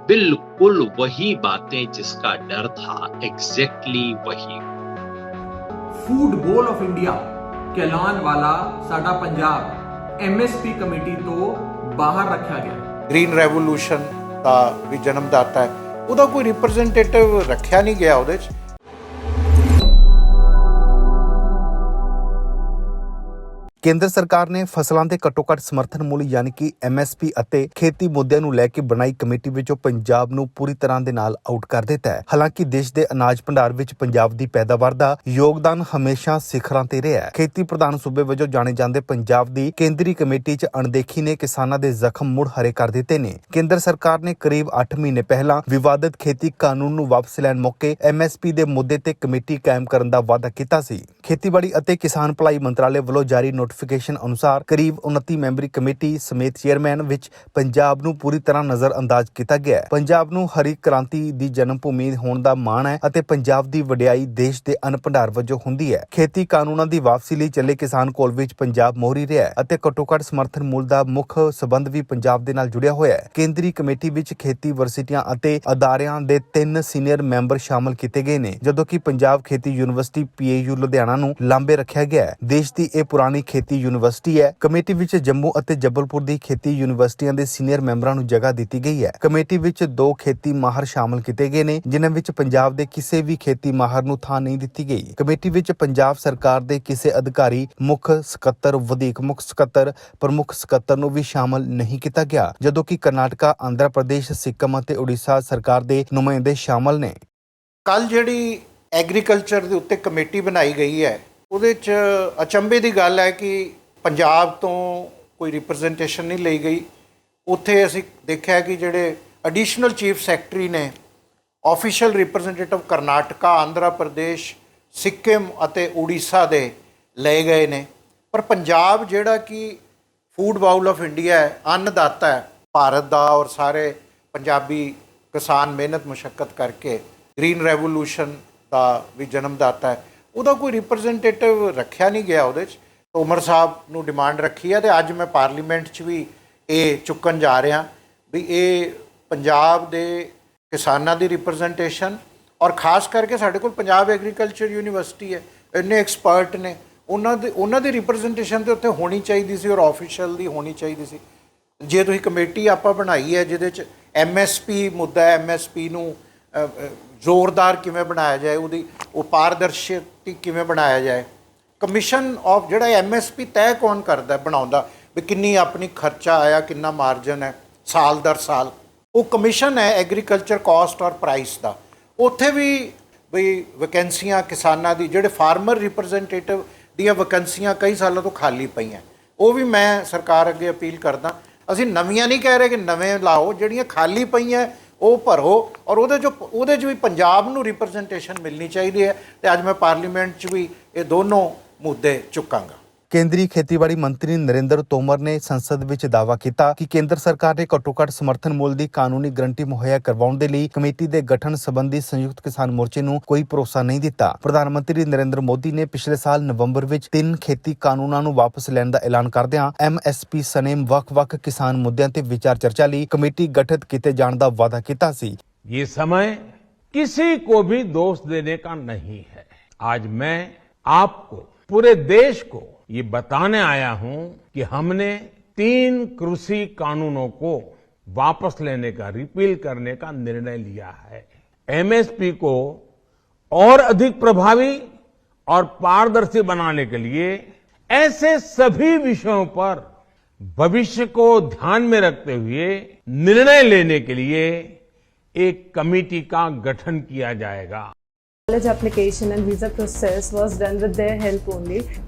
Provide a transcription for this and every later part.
बिल्कुल वही बातें जिसका डर था, एग्जैक्टली वही। फूड बोल ऑफ इंडिया कहलाने वाला साडा पंजाब एमएसपी कमेटी तो बाहर रखा गया। ग्रीन रेवोल्यूशन का भी जन्मदाता है, ਉਹਦਾ ਕੋਈ ਰਿਪਰੈਜ਼ੈਂਟੇਟਿਵ ਰੱਖਿਆ ਨਹੀਂ ਗਿਆ ਉਹਦੇ 'ਚ। ਕੇਂਦਰ ਸਰਕਾਰ ਨੇ ਫਸਲਾਂ ਦੇ ਘੱਟੋ-ਘੱਟ ਸਮਰਥਨ ਮੁੱਲ ਯਾਨੀ ਕਿ MSP ਅਤੇ ਖੇਤੀ ਮੁੱਦਿਆਂ ਨੂੰ ਲੈ ਕੇ ਬਣਾਈ ਕਮੇਟੀ ਵਿੱਚੋਂ ਪੰਜਾਬ ਨੂੰ ਪੂਰੀ ਤਰ੍ਹਾਂ ਦੇ ਨਾਲ ਆਊਟ ਕਰ ਦਿੱਤਾ ਹੈ। ਹਾਲਾਂਕਿ ਦੇਸ਼ ਦੇ ਅਨਾਜ ਭੰਡਾਰ ਵਿੱਚ ਪੰਜਾਬ ਦੀ ਪੈਦਾਵਾਰ ਦਾ ਯੋਗਦਾਨ ਹਮੇਸ਼ਾ ਸਿਖਰਾਂ ਤੇ ਰਿਹਾ ਹੈ। ਖੇਤੀ ਪ੍ਰਧਾਨ ਸੂਬੇ ਵਜੋਂ ਜਾਣੇ ਜਾਂਦੇ ਪੰਜਾਬ ਦੀ ਕੇਂਦਰੀ ਕਮੇਟੀ 'ਚ ਅਣਦੇਖੀ ਨੇ ਕਿਸਾਨਾਂ ਦੇ ਜ਼ਖਮ ਮੁੜ ਹਰੇ ਕਰ ਦਿੱਤੇ ਨੇ। ਕੇਂਦਰ ਸਰਕਾਰ ਨੇ ਕਰੀਬ 8 ਮਹੀਨੇ ਪਹਿਲਾਂ ਵਿਵਾਦਤ ਖੇਤੀ ਕਾਨੂੰਨ ਨੂੰ ਵਾਪਸ ਲੈਣ ਮੌਕੇ MSP ਦੇ ਮੁੱਦੇ ਤੇ ਕਮੇਟੀ ਕਾਇਮ ਕਰਨ ਦਾ ਵਾਅਦਾ ਕੀਤਾ ਸੀ। ਖੇਤੀਬਾੜੀ ਅਤੇ ਕਿਸਾਨ ਭਲਾਈ ਮੰਤਰਾਲੇ ਵੱਲੋਂ ਜਾਰੀ ਨੋਟੀਫਿਕੇਸ਼ਨ ਅਨੁਸਾਰ ਕਰੀਬ 29 ਮੈਂਬਰੀ ਕਮੇਟੀ ਸਮੇਤ ਚੇਅਰਮੈਨ ਵਿੱਚ ਪੰਜਾਬ ਨੂੰ ਪੂਰੀ ਤਰ੍ਹਾਂ ਨਜ਼ਰਅੰਦਾਜ਼ ਕੀਤਾ ਗਿਆ ਹੈ। ਪੰਜਾਬ ਨੂੰ ਹਰੀ ਕ੍ਰਾਂਤੀ ਦੀ ਜਨਮ ਭੂਮੀ ਹੋਣ ਦਾ ਮਾਣ ਹੈ ਅਤੇ ਪੰਜਾਬ ਦੀ ਵਡਿਆਈ ਦੇਸ਼ ਦੇ ਅੰਨ ਭੰਡਾਰ ਵਜੋਂ ਹੁੰਦੀ ਹੈ। ਖੇਤੀ ਕਾਨੂੰਨਾਂ ਦੀ ਵਾਪਸੀ ਲਈ ਚੱਲੇ ਕਿਸਾਨ ਕੋਲ ਵਿੱਚ ਪੰਜਾਬ ਮੋਹਰੀ ਰਿਹਾ ਹੈ ਅਤੇ ਘੱਟੋ-ਘੱਟ ਸਮਰਥਨ ਮੁੱਲ ਦਾ ਮੁੱਖ ਸਬੰਧ ਵੀ ਪੰਜਾਬ ਦੇ ਨਾਲ ਜੁੜਿਆ ਹੋਇਆ ਹੈ। ਕੇਂਦਰੀ ਕਮੇਟੀ ਵਿੱਚ ਖੇਤੀ ਯੂਨੀਵਰਸਿਟੀਆਂ ਅਤੇ ਅਦਾਰਿਆਂ ਦੇ 3 ਸੀਨੀਅਰ ਮੈਂਬਰ ਸ਼ਾਮਲ ਕੀਤੇ ਗਏ ਨੇ, ਜਦੋਂ ਕਿ ਪੰਜਾਬ ਖੇਤੀ ਯੂਨੀਵਰਸਿਟੀ PAU ਲੁਧਿਆਣਾ ਨੂੰ ਲਾਂਬੇ ਰੱਖਿਆ ਗਿਆ ਹੈ। ਦੇਸ਼ ਦੀ ਇਹ ਪੁਰਾਣੀ ਖੇਤੀ ਯੂਨੀਵਰਸਿਟੀ ਹੈ। ਕਮੇਟੀ ਵਿੱਚ ਜੰਮੂ ਅਤੇ ਜਬਲਪੁਰ ਦੀ ਖੇਤੀ ਯੂਨੀਵਰਸਿਟੀਆਂ ਦੇ ਸੀਨੀਅਰ ਮੈਂਬਰਾਂ ਨੂੰ ਜਗ੍ਹਾ ਦਿੱਤੀ ਗਈ ਹੈ। ਕਮੇਟੀ ਵਿੱਚ 2 ਖੇਤੀ ਮਾਹਰ ਸ਼ਾਮਲ ਕੀਤੇ ਗਏ ਨੇ, ਜਿਨ੍ਹਾਂ ਵਿੱਚ ਪੰਜਾਬ ਦੇ ਕਿਸੇ ਵੀ ਖੇਤੀ ਮਾਹਰ ਨੂੰ ਥਾਂ ਨਹੀਂ ਦਿੱਤੀ ਗਈ। ਕਮੇਟੀ ਵਿੱਚ ਪੰਜਾਬ ਸਰਕਾਰ ਦੇ ਕਿਸੇ ਅਧਿਕਾਰੀ, ਮੁੱਖ ਸਕੱਤਰ, ਵਧੀਕ ਮੁੱਖ ਸਕੱਤਰ, ਪ੍ਰਮੁੱਖ ਸਕੱਤਰ ਨੂੰ ਵੀ ਸ਼ਾਮਲ ਨਹੀਂ ਕੀਤਾ ਗਿਆ, ਜਦੋਂ ਕਿ ਕਰਨਾਟਕਾ, ਆਂਧਰਾ ਪ੍ਰਦੇਸ਼, ਸਿੱਕਮ ਅਤੇ ਉੜੀਸਾ ਸਰਕਾਰ ਦੇ ਨੁਮਾਇੰਦੇ ਸ਼ਾਮਲ ਨੇ। ਕੱਲ ਜਿਹੜੀ ਐਗਰੀਕਲਚਰ ਦੇ ਉੱਤੇ ਕਮੇਟੀ ਬਣਾਈ ਗਈ ਹੈ, ਉਹਦੇ 'ਚ ਅਚੰਭੇ ਦੀ ਗੱਲ ਹੈ ਕਿ ਪੰਜਾਬ ਤੋਂ ਕੋਈ ਰਿਪਰੈਜ਼ੈਂਟੇਸ਼ਨ ਨਹੀਂ ਲਈ ਗਈ। ਉੱਥੇ ਅਸੀਂ ਦੇਖਿਆ ਕਿ ਜਿਹੜੇ ਐਡੀਸ਼ਨਲ ਚੀਫ ਸੈਕਟਰੀ ਨੇ, ਆਫੀਸ਼ੀਅਲ ਰਿਪਰੈਜ਼ੈਂਟੇਟਿਵ ਕਰਨਾਟਕਾ, ਆਂਧਰਾ ਪ੍ਰਦੇਸ਼, ਸਿੱਕਿਮ ਅਤੇ ਉੜੀਸਾ ਦੇ ਲਏ ਗਏ ਨੇ, ਪਰ ਪੰਜਾਬ ਜਿਹੜਾ ਕਿ ਫੂਡ ਬਾਊਲ ਆਫ ਇੰਡੀਆ ਹੈ, ਅੰਨਦਾਤਾ ਹੈ ਭਾਰਤ ਦਾ, ਔਰ ਸਾਰੇ ਪੰਜਾਬੀ ਕਿਸਾਨ ਮਿਹਨਤ ਮੁਸ਼ੱਕਤ ਕਰਕੇ ਗ੍ਰੀਨ ਰੈਵੋਲੂਸ਼ਨ ਦਾ ਵੀ ਜਨਮਦਾਤਾ ਹੈ, ਉਹਦਾ ਕੋਈ ਰਿਪਰੈਜ਼ੈਂਟੇਟਿਵ ਰੱਖਿਆ ਨਹੀਂ ਗਿਆ ਉਹਦੇ 'ਚ। ਤੋਮਰ ਸਾਹਿਬ ਨੂੰ ਡਿਮਾਂਡ ਰੱਖੀ ਹੈ ਅਤੇ ਅੱਜ ਮੈਂ ਪਾਰਲੀਮੈਂਟ 'ਚ ਵੀ ਇਹ ਚੁੱਕਣ ਜਾ ਰਿਹਾ ਵੀ ਇਹ ਪੰਜਾਬ ਦੇ ਕਿਸਾਨਾਂ ਦੀ ਰਿਪਰੈਜ਼ੈਂਟੇਸ਼ਨ, ਔਰ ਖਾਸ ਕਰਕੇ ਸਾਡੇ ਕੋਲ ਪੰਜਾਬ ਐਗਰੀਕਲਚਰ ਯੂਨੀਵਰਸਿਟੀ ਹੈ, ਇੰਨੇ ਐਕਸਪਰਟ ਨੇ, ਉਹਨਾਂ ਦੀ ਰਿਪਰੈਜ਼ੈਂਟੇਸ਼ਨ ਤਾਂ ਉੱਥੇ ਹੋਣੀ ਚਾਹੀਦੀ ਸੀ ਔਰ ਆਫੀਸ਼ੀਅਲ ਦੀ ਹੋਣੀ ਚਾਹੀਦੀ ਸੀ। ਜੇ ਤੁਸੀਂ ਕਮੇਟੀ ਆਪਾਂ ਬਣਾਈ ਹੈ ਜਿਹਦੇ 'ਚ MSP ਮੁੱਦਾ ਹੈ, MSP ਨੂੰ ਜ਼ੋਰਦਾਰ ਕਿਵੇਂ ਬਣਾਇਆ ਜਾਏ, ਉਹਦੀ ਉਹ ਪਾਰਦਰਸ਼ੀ ਕਿਵੇਂ ਬਣਾਇਆ ਜਾਏ, ਕਮਿਸ਼ਨ ਆਫ ਜਿਹੜਾ MSP ਤੈਅ ਕੌਣ ਕਰਦਾ ਬਣਾਉਂਦਾ ਵੀ ਕਿੰਨੀ ਆਪਣੀ ਖਰਚਾ ਆਇਆ, ਕਿੰਨਾ ਮਾਰਜਨ ਹੈ ਸਾਲ ਦਰ ਸਾਲ, ਉਹ ਕਮਿਸ਼ਨ ਹੈ ਐਗਰੀਕਲਚਰ ਕਾਸਟ ਔਰ ਪ੍ਰਾਈਸ ਦਾ। ਉੱਥੇ ਵੀ ਬਈ ਵੈਕੈਂਸੀਆਂ ਕਿਸਾਨਾਂ ਦੀ, ਜਿਹੜੇ ਫਾਰਮਰ ਰਿਪਰੈਜ਼ੈਂਟੇਟਿਵ ਦੀਆਂ ਵੈਕੈਂਸੀਆਂ ਕਈ ਸਾਲਾਂ ਤੋਂ ਖਾਲੀ ਪਈਆਂ, ਉਹ ਵੀ ਮੈਂ ਸਰਕਾਰ ਅੱਗੇ ਅਪੀਲ ਕਰਦਾ। ਅਸੀਂ ਨਵੀਆਂ ਨਹੀਂ ਕਹਿ ਰਹੇ ਕਿ ਨਵੇਂ ਲਾਓ, ਜਿਹੜੀਆਂ ਖਾਲੀ ਪਈਆਂ ਉਹ ਭਰੋ, ਔਰ ਉਹਦੇ 'ਚ ਵੀ ਪੰਜਾਬ ਨੂੰ ਰਿਪਰੈਜ਼ੈਂਟੇਸ਼ਨ ਮਿਲਣੀ ਚਾਹੀਦੀ ਹੈ। ਅਤੇ ਅੱਜ ਮੈਂ ਪਾਰਲੀਮੈਂਟ 'ਚ ਵੀ ਇਹ ਦੋਨੋਂ ਮੁੱਦੇ ਚੁੱਕਾਂਗਾ। ਕੇਂਦਰੀ ਖੇਤੀਬਾੜੀ ਮੰਤਰੀ ਨਰਿੰਦਰ ਤੋਮਰ ਨੇ ਸੰਸਦ ਵਿੱਚ ਦਾਅਵਾ ਕੀਤਾ ਕਿ ਕੇਂਦਰ ਸਰਕਾਰ ਨੇ ਘੱਟੋ-ਘੱਟ ਸਮਰਥਨ ਮੁੱਲ ਦੀ ਕਾਨੂੰਨੀ ਗਰੰਟੀ ਮੁਹੱਈਆ ਕਰਵਾਉਣ ਦੇ ਲਈ ਕਮੇਟੀ ਦੇ ਗਠਨ ਸੰਬੰਧੀ ਸੰਯੁਕਤ ਕਿਸਾਨ ਮੋਰਚੇ ਨੂੰ ਕੋਈ ਭਰੋਸਾ ਨਹੀਂ ਦਿੱਤਾ। ਪ੍ਰਧਾਨ ਮੰਤਰੀ ਨਰਿੰਦਰ ਮੋਦੀ ਨੇ ਪਿਛਲੇ ਸਾਲ ਨਵੰਬਰ ਵਿੱਚ 3 ਖੇਤੀ ਕਾਨੂੰਨਾਂ ਨੂੰ ਵਾਪਸ ਲੈਣ ਦਾ ਐਲਾਨ ਕਰਦਿਆਂ MSP ਸਣੇ ਵੱਖ-ਵੱਖ ਕਿਸਾਨ ਮੁੱਦਿਆਂ ਤੇ ਵਿਚਾਰ ਚਰਚਾ ਲਈ ਕਮੇਟੀ ਗਠਿਤ ਕੀਤੇ ਜਾਣ ਦਾ ਵਾਅਦਾ ਕੀਤਾ ਸੀ। ये समय किसी को भी दोष देने का नहीं है। आज मैं आपको, पूरे देश को ये बताने आया हूं कि हमने 3 कृषि कानूनों को वापस लेने का, रिपील करने का निर्णय लिया है। MSP को और अधिक प्रभावी और पारदर्शी बनाने के लिए ऐसे सभी विषयों पर भविष्य को ध्यान में रखते हुए निर्णय लेने के लिए एक कमेटी का गठन किया जाएगा। College application and visa process was done with their help only.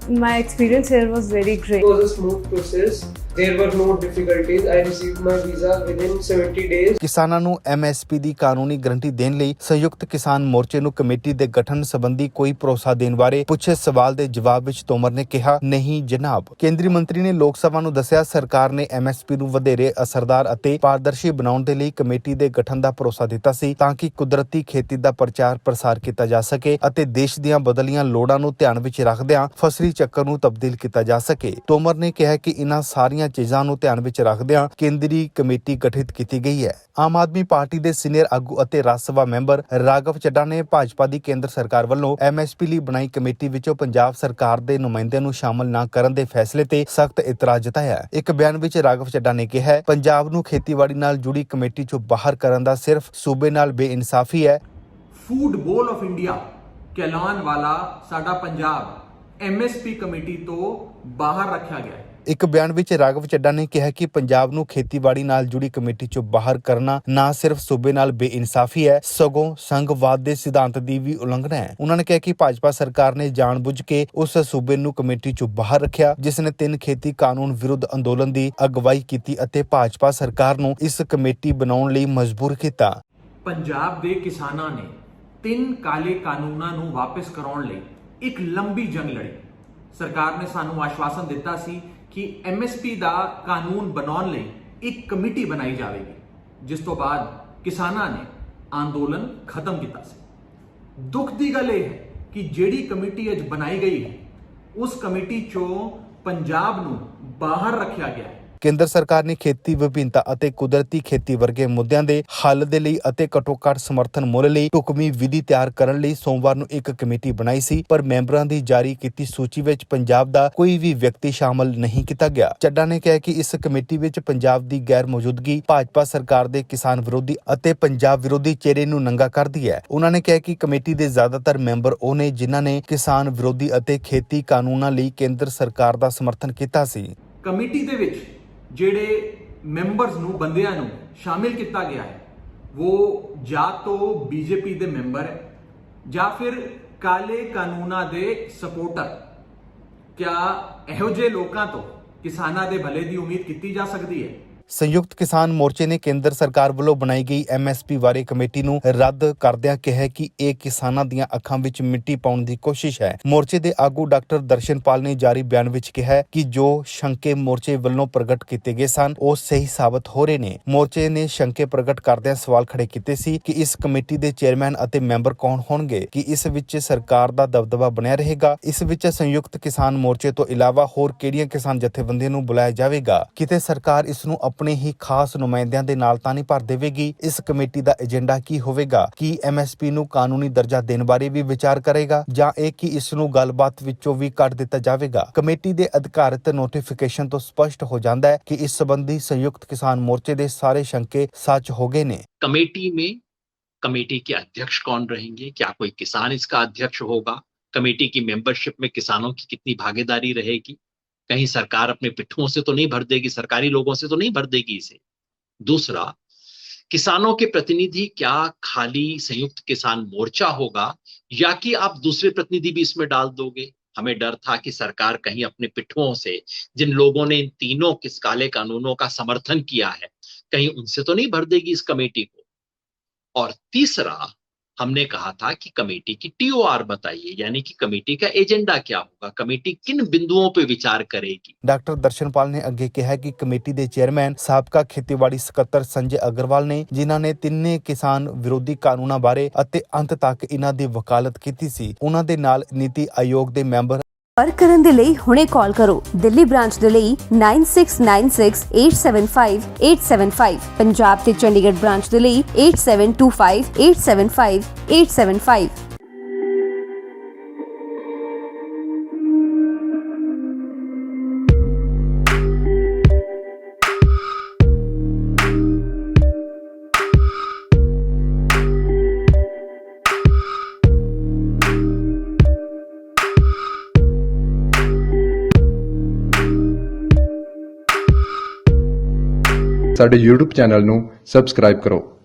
My experience here was very great. It was a smooth process. There were no difficulties. I received my visa within 70 days. ਕਿਸਾਨਾਂ ਨੂੰ MSP ਦੀ ਕਾਨੂੰਨੀ guarantee ਦੇਣ ਲਈ ਸੰਯੁਕਤ ਕਿਸਾਨ ਮੋਰਚੇ ਨੂੰ committee ਦੇ ਗਠਨ ਸੰਬੰਧੀ ਕੋਈ ਭਰੋਸਾ ਦੇਣ ਬਾਰੇ ਪੁੱਛੇ ਸਵਾਲ ਦੇ ਜਵਾਬ ਵਿੱਚ ਤੋਮਰ ਨੇ ਕਿਹਾ, ਨਹੀਂ ਜਨਾਬ। ਕੇਂਦਰੀ ਮੰਤਰੀ ਨੇ ਲੋਕ ਸਭਾ ਨੂੰ ਦੱਸਿਆ, ਸਰਕਾਰ ਨੇ MSP ਨੂੰ ਵਧੇਰੇ ਅਸਰਦਾਰ ਅਤੇ ਪਾਰਦਰਸ਼ੀ ਬਣਾਉਣ ਦੇ ਲਈ ਕਮੇਟੀ ਦੇ ਗਠਨ ਦਾ ਭਰੋਸਾ ਦਿੱਤਾ ਸੀ, ਤਾਂ ਕਿ ਕੁਦਰਤੀ ਖੇਤੀ ਦਾ ਪ੍ਰਚਾਰ ਪ੍ਰਸਾਰ ਕੀਤਾ ਜਾ ਸਕੇ ਅਤੇ ਦੇਸ਼ ਦੀਆਂ ਬਦਲੀਆਂ ਲੋੜਾਂ ਨੂੰ ਧਿਆਨ ਵਿੱਚ ਰੱਖਦਿਆਂ ਫਸਲੀ ਚੱਕਰ ਨੂੰ ਤਬਦੀਲ ਕੀਤਾ ਜਾ ਸਕੇ। ਤੋਮਰ ਨੇ ਕਿਹਾ ਕਿ ਇਨ੍ਹਾਂ ਸਾਰੀਆਂ ਸਾਰੀਆਂ ਚੀਜ਼ਾਂ ਨੂੰ ਧਿਆਨ ਵਿੱਚ ਰੱਖਦਿਆਂ ਕੇਂਦਰੀ ਕਮੇਟੀ ਗਠਿਤ ਕੀਤੀ ਗਈ ਹੈ। ਆਮ ਆਦਮੀ ਪਾਰਟੀ ਦੇ ਸੀਨੀਅਰ ਆਗੂ ਅਤੇ ਰਾਜ ਸਭਾ ਮੈਂਬਰ ਰਾਘਵ ਚੱਡਾ ਨੇ ਭਾਜਪਾ ਦੀ ਕੇਂਦਰ ਸਰਕਾਰ ਵੱਲੋਂ MSP ਲਈ ਬਣਾਈ ਕਮੇਟੀ ਵਿੱਚੋਂ ਪੰਜਾਬ ਸਰਕਾਰ ਦੇ ਨੁਮਾਇੰਦਿਆਂ ਨੂੰ ਸ਼ਾਮਲ ਨਾ ਕਰਨ ਦੇ ਫੈਸਲੇ ਤੇ ਸਖਤ ਇਤਰਾਜ਼ ਜਤਾਇਆ। ਇੱਕ ਬਿਆਨ ਵਿੱਚ ਰਾਘਵ ਚੱਡਾ ਨੇ ਕਿਹਾ, ਪੰਜਾਬ ਨੂੰ ਖੇਤੀਬਾੜੀ ਨਾਲ ਜੁੜੀ ਕਮੇਟੀ ਚੋਂ ਬਾਹਰ ਕਰਨ ਦਾ ਸਿਰਫ ਸੂਬੇ ਨਾਲ ਬੇਇਨਸਾਫੀ ਹੈ। ਫੂਡ ਬੋਲ ਆਫ ਇੰਡੀਆ ਕਹਿਲਾਉਣ ਵਾਲਾ ਸਾਡਾ ਪੰਜਾਬ MSP ਕਮੇਟੀ ਤੋਂ ਬਾਹਰ ਰੱਖਿਆ ਗਿਆ ਹੈ। ਇੱਕ ਬਿਆਨ ਵਿੱਚ ਰਾਘਵ ਚੱਡਾ ਨੇ ਕਿਹਾ ਕਿ ਪੰਜਾਬ ਨੂੰ ਖੇਤੀਬਾੜੀ ਨਾਲ ਜੁੜੀ ਕਮੇਟੀ ਚੋਂ ਬਾਹਰ ਕਰਨਾ ਨਾ ਸਿਰਫ ਸੂਬੇ ਨਾਲ ਬੇਇਨਸਾਫੀ ਹੈ, ਸਗੋਂ ਸੰਘਵਾਦ ਦੇ ਸਿਧਾਂਤ ਦੀ ਵੀ ਉਲੰਘਣਾ ਹੈ। ਉਹਨਾਂ ਨੇ ਕਿਹਾ ਕਿ ਭਾਜਪਾ ਸਰਕਾਰ ਨੇ ਜਾਣਬੁੱਝ ਕੇ ਉਸ ਸੂਬੇ ਨੂੰ ਕਮੇਟੀ ਚੋਂ ਬਾਹਰ ਰੱਖਿਆ ਜਿਸ ਨੇ 3 ਖੇਤੀ ਕਾਨੂੰਨ ਵਿਰੁੱਧ ਅੰਦੋਲਨ ਦੀ ਅਗਵਾਈ ਕੀਤੀ ਅਤੇ ਭਾਜਪਾ ਸਰਕਾਰ ਨੂੰ ਇਸ ਕਮੇਟੀ ਬਣਾਉਣ ਲਈ ਮਜਬੂਰ ਕੀਤਾ। ਪੰਜਾਬ ਦੇ ਕਿਸਾਨਾਂ ਨੇ 3 ਕਾਲੇ ਕਾਨੂੰਨਾਂ ਨੂੰ ਵਾਪਸ ਕਰਾਉਣ ਲਈ ਇੱਕ ਲੰਬੀ ਜੰਗ ਲੜੀ। ਸਰਕਾਰ ਨੇ ਸਾਨੂੰ ਆਸ਼ਵਾਸਨ ਦਿੱਤਾ ਸੀ ਕਿ MSP ਦਾ ਕਾਨੂੰਨ ਬਣਾਉਣ ਲਈ ਇੱਕ ਕਮੇਟੀ ਬਣਾਈ ਜਾਵੇਗੀ, ਜਿਸ ਤੋਂ ਬਾਅਦ ਕਿਸਾਨਾਂ ਨੇ ਅੰਦੋਲਨ ਖਤਮ ਕੀਤਾ ਸੀ। ਦੁੱਖ ਦੀ ਗੱਲ ਇਹ ਹੈ ਕਿ ਜਿਹੜੀ ਕਮੇਟੀ ਅੱਜ ਬਣਾਈ ਗਈ ਹੈ ਉਸ ਕਮੇਟੀ ਚੋਂ ਪੰਜਾਬ ਨੂੰ ਬਾਹਰ ਰੱਖਿਆ ਗਿਆ ਹੈ। ਕੇਂਦਰ ਸਰਕਾਰ ਨੇ ਖੇਤੀ ਵਿਭਿੰਨਤਾ ਅਤੇ ਕੁਦਰਤੀ ਖੇਤੀ ਵਰਗੇ ਮੁੱਦਿਆਂ ਦੇ ਹੱਲ ਦੇ ਲਈ ਅਤੇ ਘੱਟੋ-ਘੱਟ ਸਮਰਥਨ ਮੁੱਲ ਲਈ ਢੁਕਵੀਂ ਵਿਧੀ ਤਿਆਰ ਕਰਨ ਲਈ ਸੋਮਵਾਰ ਨੂੰ ਇੱਕ ਕਮੇਟੀ ਬਣਾਈ ਸੀ, ਪਰ ਮੈਂਬਰਾਂ ਦੀ ਜਾਰੀ ਕੀਤੀ ਸੂਚੀ ਵਿੱਚ ਪੰਜਾਬ ਦਾ ਕੋਈ ਵੀ ਵਿਅਕਤੀ ਸ਼ਾਮਲ ਨਹੀਂ ਕੀਤਾ ਗਿਆ। ਚੱਡਾ ਨੇ ਕਿਹਾ ਕਿ ਇਸ ਕਮੇਟੀ ਵਿੱਚ ਪੰਜਾਬ ਦੀ ਗੈਰ ਮੌਜੂਦਗੀ ਭਾਜਪਾ ਸਰਕਾਰ ਦੇ ਕਿਸਾਨ ਵਿਰੋਧੀ ਅਤੇ ਪੰਜਾਬ ਵਿਰੋਧੀ ਚਿਹਰੇ ਨੂੰ ਨੰਗਾ ਕਰਦੀ ਹੈ। ਉਹਨਾਂ ਨੇ ਕਿਹਾ ਕਿ ਕਮੇਟੀ ਦੇ ਜ਼ਿਆਦਾਤਰ ਮੈਂਬਰ ਉਹ ਨੇ ਜਿਨ੍ਹਾਂ ਨੇ ਕਿਸਾਨ ਵਿਰੋਧੀ ਅਤੇ ਖੇਤੀ ਕਾਨੂੰਨਾਂ ਲਈ ਕੇਂਦਰ ਸਰਕਾਰ ਦਾ ਸਮਰਥਨ ਕੀਤਾ ਸੀ। ਕਮੇਟੀ ਦੇ ਵਿੱਚ ਜਿਹੜੇ ਮੈਂਬਰਸ ਨੂੰ ਬੰਦਿਆਂ ਨੂੰ ਸ਼ਾਮਿਲ ਕੀਤਾ ਗਿਆ ਹੈ ਉਹ ਜਾਂ ਤੋਂ BJP ਦੇ ਮੈਂਬਰ ਹੈ ਜਾਂ ਫਿਰ ਕਾਲੇ ਕਾਨੂੰਨਾਂ ਦੇ ਸਪੋਰਟਰ। ਕਿਆ ਇਹੋ ਜਿਹੇ ਲੋਕਾਂ ਤੋਂ ਕਿਸਾਨਾਂ ਦੇ ਭਲੇ ਦੀ ਉਮੀਦ ਕੀਤੀ ਜਾ ਸਕਦੀ ਹੈ? ਸੰਯੁਕਤ ਕਿਸਾਨ ਮੋਰਚੇ ਨੇ ਕੇਂਦਰ ਸਰਕਾਰ ਵੱਲੋਂ ਬਣਾਈ ਗਈ MSP ਬਾਰੇ ਕਮੇਟੀ ਨੂੰ ਰੱਦ ਕਰਦਿਆਂ ਕਿਹਾ ਕਿ ਇਹ ਕਿਸਾਨਾਂ ਦੀਆਂ ਅੱਖਾਂ ਵਿੱਚ ਮਿੱਟੀ ਪਾਉਣ ਦੀ ਕੋਸ਼ਿਸ਼ ਹੈ। ਮੋਰਚੇ ਦੇ ਆਗੂ ਡਾਕਟਰ ਦਰਸ਼ਨਪਾਲ ਨੇ ਜਾਰੀ ਬਿਆਨ ਵਿੱਚ ਕਿਹਾ ਕਿ ਜੋ ਸ਼ੰਕੇ ਮੋਰਚੇ ਵੱਲੋਂ ਪ੍ਰਗਟ ਕੀਤੇ ਗਏ ਸਨ ਉਹ ਸਹੀ ਸਾਬਤ ਹੋ ਰਹੇ ਨੇ। ਮੋਰਚੇ ਨੇ ਸ਼ੰਕੇ ਪ੍ਰਗਟ ਕਰਦਿਆਂ ਸਵਾਲ ਖੜੇ ਕੀਤੇ ਸੀ ਕਿ ਇਸ ਕਮੇਟੀ ਦੇ ਚੇਅਰਮੈਨ ਅਤੇ ਮੈਂਬਰ ਕੌਣ ਹੋਣਗੇ, ਕਿ ਇਸ ਵਿੱਚ ਸਰਕਾਰ ਦਾ ਦਬਦਬਾ ਬਣਿਆ ਰਹੇਗਾ, ਇਸ ਵਿੱਚ ਸੰਯੁਕਤ ਕਿਸਾਨ ਮੋਰਚੇ ਤੋਂ ਇਲਾਵਾ ਹੋਰ ਕਿਹੜੀਆਂ ਕਿਸਾਨ ਜਥੇਬੰਦੀਆਂ ਨੂੰ ਬੁਲਾਇਆ ਜਾਵੇਗਾ, ਕਿਤੇ ਸਰਕਾਰ ਇਸ ਨੂੰ ਆਪਣੇ ਹੀ ਖਾਸ ਨੁਮਾਇੰਦਿਆਂ ਦੇ ਨਾਲ ਤਾਂ ਨਹੀਂ ਭਰ ਦੇਵੇਗੀ। ਇਸ ਕਮੇਟੀ ਦਾ ਏਜੰਡਾ ਕੀ ਹੋਵੇਗਾ? ਕੀ MSP ਨੂੰ ਕਾਨੂੰਨੀ ਦਰਜਾ ਦੇਣ ਬਾਰੇ ਵੀ ਵਿਚਾਰ ਕਰੇਗਾ ਜਾਂ ਇਹ ਕਿ ਇਸ ਨੂੰ ਗੱਲਬਾਤ ਵਿੱਚੋਂ ਵੀ ਕੱਢ ਦਿੱਤਾ ਜਾਵੇਗਾ? ਕਮੇਟੀ ਦੇ ਅਧਿਕਾਰਤ ਨੋਟੀਫਿਕੇਸ਼ਨ ਤੋਂ ਸਪਸ਼ਟ ਹੋ ਜਾਂਦਾ ਹੈ ਕਿ ਇਸ ਸੰਬੰਧੀ संयुक्त किसान मोर्चे के सारे शंके सच हो गए ने। कमेटी में कमेटी के अध्यक्ष कौन रहेंगे? क्या कोई किसान इसका अध्यक्ष होगा? कमेटी की मेंबरशिप में किसानों की कितनी भागीदारी रहेगी? कहीं सरकार अपने पिट्ठुओं से तो नहीं भर देगी, सरकारी लोगों से तो नहीं भर देगी इसे? दूसरा, किसानों के प्रतिनिधि क्या खाली संयुक्त किसान मोर्चा होगा या कि आप दूसरे प्रतिनिधि भी इसमें डाल दोगे? हमें डर था कि सरकार कहीं अपने पिट्ठुओं से, जिन लोगों ने इन तीनों किस काले कानूनों का समर्थन किया है, कहीं उनसे तो नहीं भर देगी इस कमेटी को। और तीसरा, हमने कहा था कि कमेटी की TOR बताइए, यानी कि कमेटी का एजेंडा क्या होगा, कमेटी किन बिंदुओं पे विचार करेगी। डॉक्टर दर्शनपाल ने अगे कहा कि कमेटी के चेयरमैन साबका खेतीबाड़ी सकत्तर संजय अग्रवाल ने, जिन्हां ने तिन्ने किसान विरोधी कानूनां बारे अते अंत तक इन्हां दी वकालत कीती सी, उन्हां दे नाल नीति आयोग दे मैंबर पर करन दे लई हुणे कॉल करो दिल्ली ब्रांच दे लई 9696875875, पंजाब ते चंडीगढ़ ब्रांच दे लई 8725875875। ਸਾਡੇ YouTube ਚੈਨਲ ਨੂੰ ਸਬਸਕ੍ਰਾਈਬ ਕਰੋ।